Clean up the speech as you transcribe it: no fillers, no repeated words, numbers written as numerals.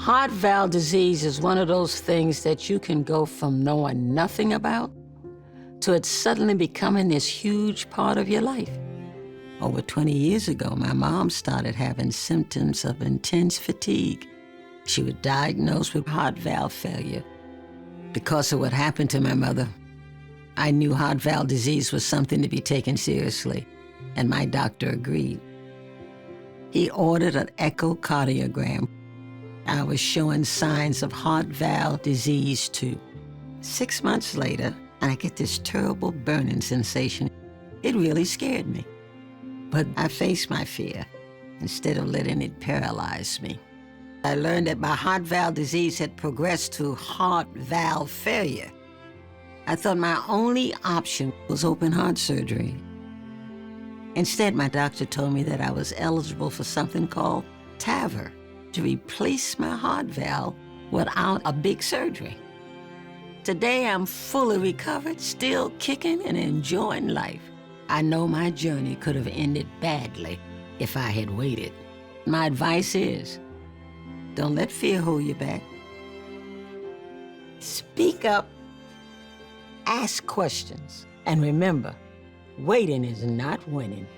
Heart valve disease is one of those things that you can go from knowing nothing about to it suddenly becoming this huge part of your life. Over 20 years ago, my mom started having symptoms of intense fatigue. She was diagnosed with heart valve failure. Because of what happened to my mother, I knew heart valve disease was something to be taken seriously, and my doctor agreed. He ordered an echocardiogram. I was showing signs of heart valve disease too. 6 months later, I get this terrible burning sensation. It really scared me. But I faced my fear instead of letting it paralyze me. I learned that my heart valve disease had progressed to heart valve failure. I thought my only option was open heart surgery. Instead, my doctor told me that I was eligible for something called TAVR, to replace my heart valve without a big surgery. Today, I'm fully recovered, still kicking and enjoying life. I know my journey could have ended badly if I had waited. My advice is, don't let fear hold you back. Speak up, ask questions, and remember, waiting is not winning.